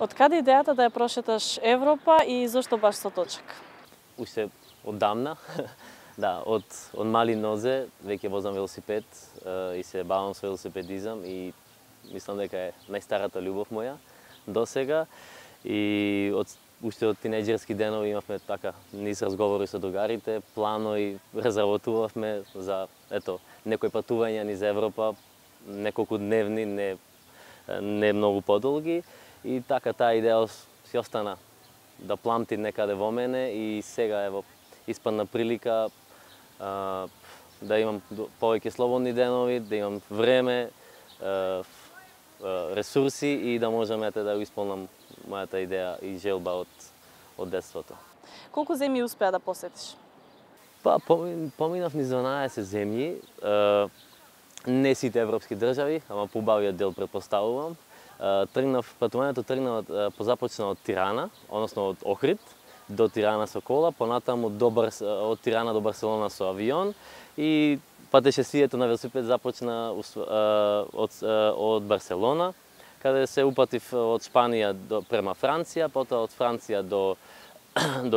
Од каде идејата да ја прошеташ Европа и зошто баш со точак? Уште оддамна, да, од мали нозе веќе возам велосипед и се бавам со велосипедизам и мислам дека е најстарата љубов моја досега. И уште од тинејџерски денови имавме така низ разговори со другарите, планови разработувавме за некои патувања низ Европа, неколку дневни, не многу подолги. И така таа идеја си остана да пламти некаде во мене и сега ево испадна прилика да имам повеќе слободни денови, да имам време, ресурси и да можам да го исполнам мојата идеја и желба од детството. Колку земји успеа да посетиш? Па, поминав низ 12 земји, не сите европски држави, ама побавиот дел претпоставувам. Патувањето позапочна од Тирана, односно од Охрид до Тирана со кола, понатаму од Тирана до Барселона со авион и патешествието на велосипед започна од Барселона, каде се упатив од Шпанија према Франција, потоа од Франција до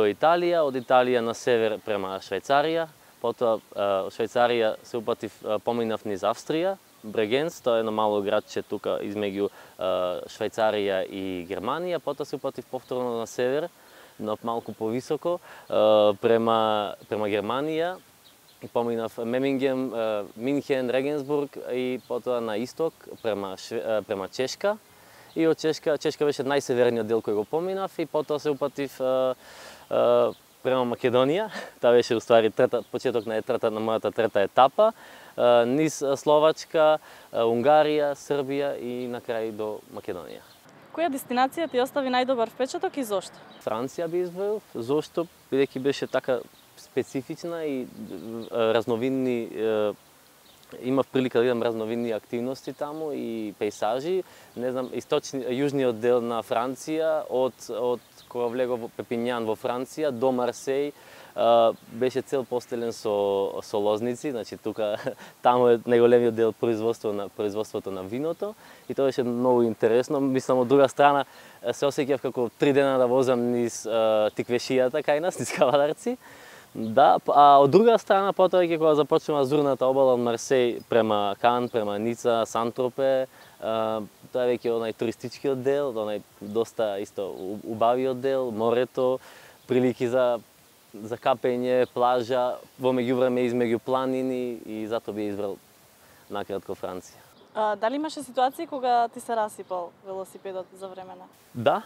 Италија, од Италија на север према Швајцарија, потоа од Швајцарија се упатив, поминав низ Австрија, Брегенц, тоа е едно мало градче тука измеѓу Швајцарија и Германија, потоа се упатив повторно на север, но малку повисоко, према Германија, и поминав Меминген, Минхен, Регенсбург и потоа на исток према Чешка. И од Чешка беше најсеверниот дел кој го поминав и потоа се упатив према Македонија. Таа беше уствари почеток на мојата трета етапа. Низ Словачка, Унгарија, Србија и на крај до Македонија. Која дестинација ти остави најдобар впечаток и зошто? Франција би изброил. Зошто? Бидејќи беше така специфична и разновидни, имав прилика да видам разновидни активности таму и пејсажи. Не знам, јужниот дел на Франција, од кога влегов во Пепињан во Франција до Марсеј, беше цел постелен со лозници, значи тука таму е најголемиот дел производството на виното и тоа беше многу интересно. Мислам, од друга страна се осеќав како 3 дена да возам низ тиквешијата кај нас, низ Кавадарци. Да, а од друга страна потоа кога започнува зурната обала од Марсеј према Кан, према Ница, Сан-Тропе, тоа е веќе онај туристичкиот дел, онај доста исто убавиот дел, морето, прилики за капење, плажа, во меѓувреме измеѓу планини и затоа би избрал накратко Франција. Дали имаше ситуации кога ти се расипал велосипедот за времена? Да,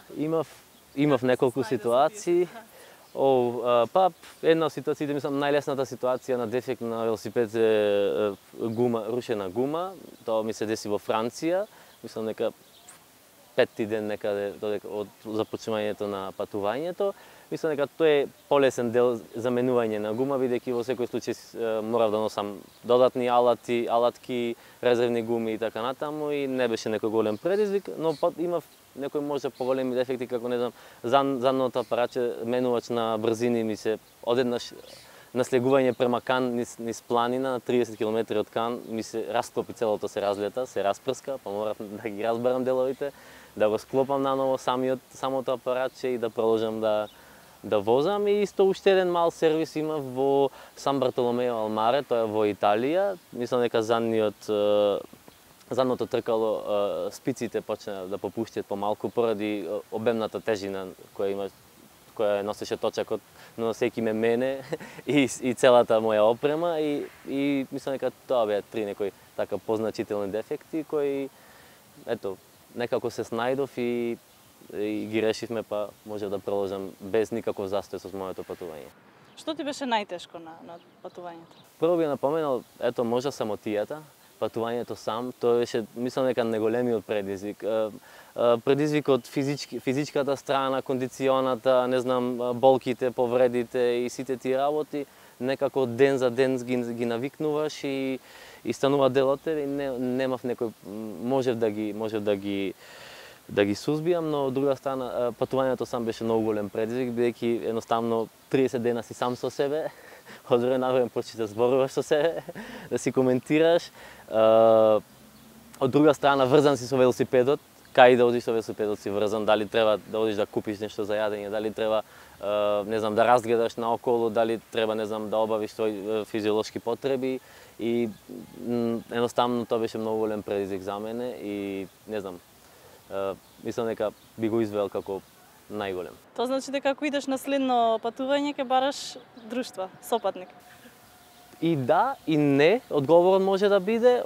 имав неколку ситуации. Па една од ситуациите, мислам, најлесната ситуација на дефект на велосипед е рушена гума. Тоа ми се деси во Франција. Мислам дека петти ден некаде од започнувањето на патувањето. Мислам дека тоа е полесен дел заменување на гума, бидејќи во секој случај морав да носам додатни алатки, резервни гуми и така натаму и не беше некој голем предизвик, но имав некои може поголеми дефекти, како не знам, задното апаратче, менувач на брзини ми се одеднаш наслегување према Кан низ планина на 30 км од Кан ми се расклопи, целото се разлета, се распрска, па морав да ги разберам деловите, да го склопам наново самото апаратче и да продолжам да возам. И исто уште еден мал сервис имав во Сан Бартоломејо ал Маре, тоа е во Италија. Мислам дека задното тркало спиците почна да попуштат помалку поради обемната тежина која носеше точакот, носејќи мене и целата моја опрема и мислам дека тоа беа 3 некои така позначителни дефекти кои некако се снајдов и ги решивме, па може да продолжам без никаков застој со моето патување. Што ти беше најтешко на патувањето? Прво би напоменал, можда самотијата, патувањето сам, тоа беше, мислам дека неголемиот предизвик. Предизвик од физичката страна, кондиционата, не знам, болките, повредите и сите тие работи, некако ден за ден ги навикнуваш и станува дел од тебе и немав некој, можев да ги сузбијам, но од друга страна патувањето сам беше многу голем предизвик, бидејќи едноставно 30 дена си сам со себе, од време на време почнеш да зборуваш со себе, да си коментираш. Од друга страна врзан си со велосипедот, кај да одиш со велосипедот си врзан, дали треба да одиш да купиш нешто за јадење, дали треба не знам да разгледаш наоколу, дали треба не знам да обавиш своји физиолошки потреби и едноставно тоа беше многу голем предизвик за мене и не знам, мислам дека би го извел како најголем. Тоа значи дека ако идеш на следно патување ќе бараш друштво, сопатник. И да, и не, одговорот може да биде.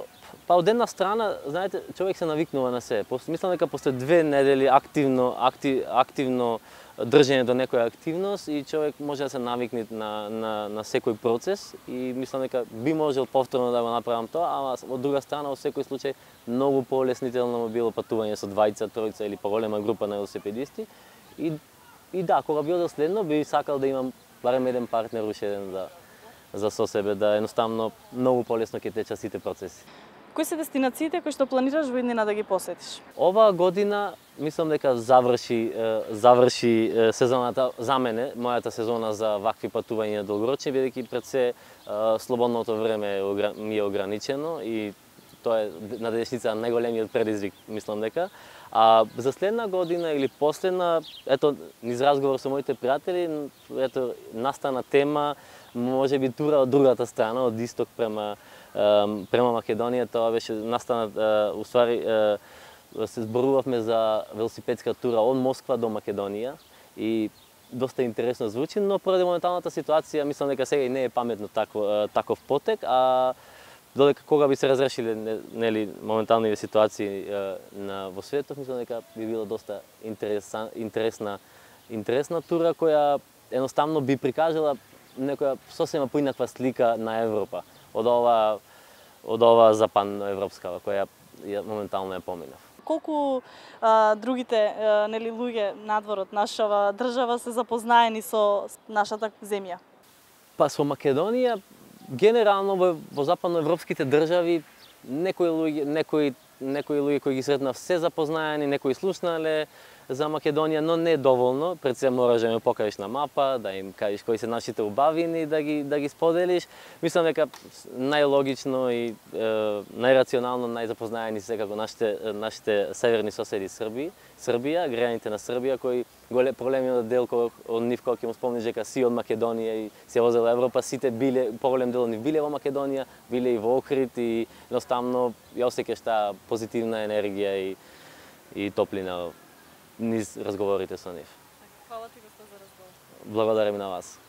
Па од една страна, знаете, човек се навикнува на се. Мислам дека после 2 недели активно држење до некоја активност и човек може да се навикне на секој процес и мислам дека би можел повторно да го направам тоа, ама од друга страна во секој случај многу полеснително било патување со двајца, тројца или поголема група на велосипедисти. И да, кога би одел следно, би сакал да имам барем еден партнер уште еден за со себе, да едноставно многу полесно ќе течат сите процеси. Кои се дестинациите кои што планираш во иднина да ги посетиш? Оваа година мислам дека заврши сезоната за мене, мојата сезона за вакви патувања долгорочни, бидејќи пред се слободното време ми е ограничено и тоа е на денешница најголемиот предизвик, мислам дека. А за следна година или последна, ето, низ разговор со моите пријатели, ето, настана тема, може би тура од другата страна, од исток према Македонија. Тоа беше настана, уствари, се зборувавме за велосипедска тура од Москва до Македонија и доста интересно звучи, но поради моменталната ситуација мислам дека сега и не е паметно таков потек, а додека кога би се разрешиле нели моменталните ситуации во светот, мислам дека би било доста интересна тура која едноставно би прикажала некоја сосема поинаква слика на Европа од ова западноевропска која моментално ја поминав. Колку другите нели луѓе надвор од нашава држава се запознаени со нашата земја? Па со Македонија генерално во западноевропските држави некои луѓе кои ги сретнав се запознаени, некои слушнале за Македонија, но не доволно. Пред се мораш да ме покажеш на мапа, да им кажеш кои се нашите убавини, да ги споделиш. Мислам дека најлогично и најрационално најзапознаени се како нашите северни соседи Србија, граѓаните на Србија кои проблемиот дел од нив кога ќе му спомниш дека си од Македонија и се возела Европа, сите поголем дел од нив биле во Македонија, биле и во Охрид и едноставно ја осеќаш таа позитивна енергија и топлина низ разговорите со нив. Фала ти, Госто, за разговор. Благодарам и на вас.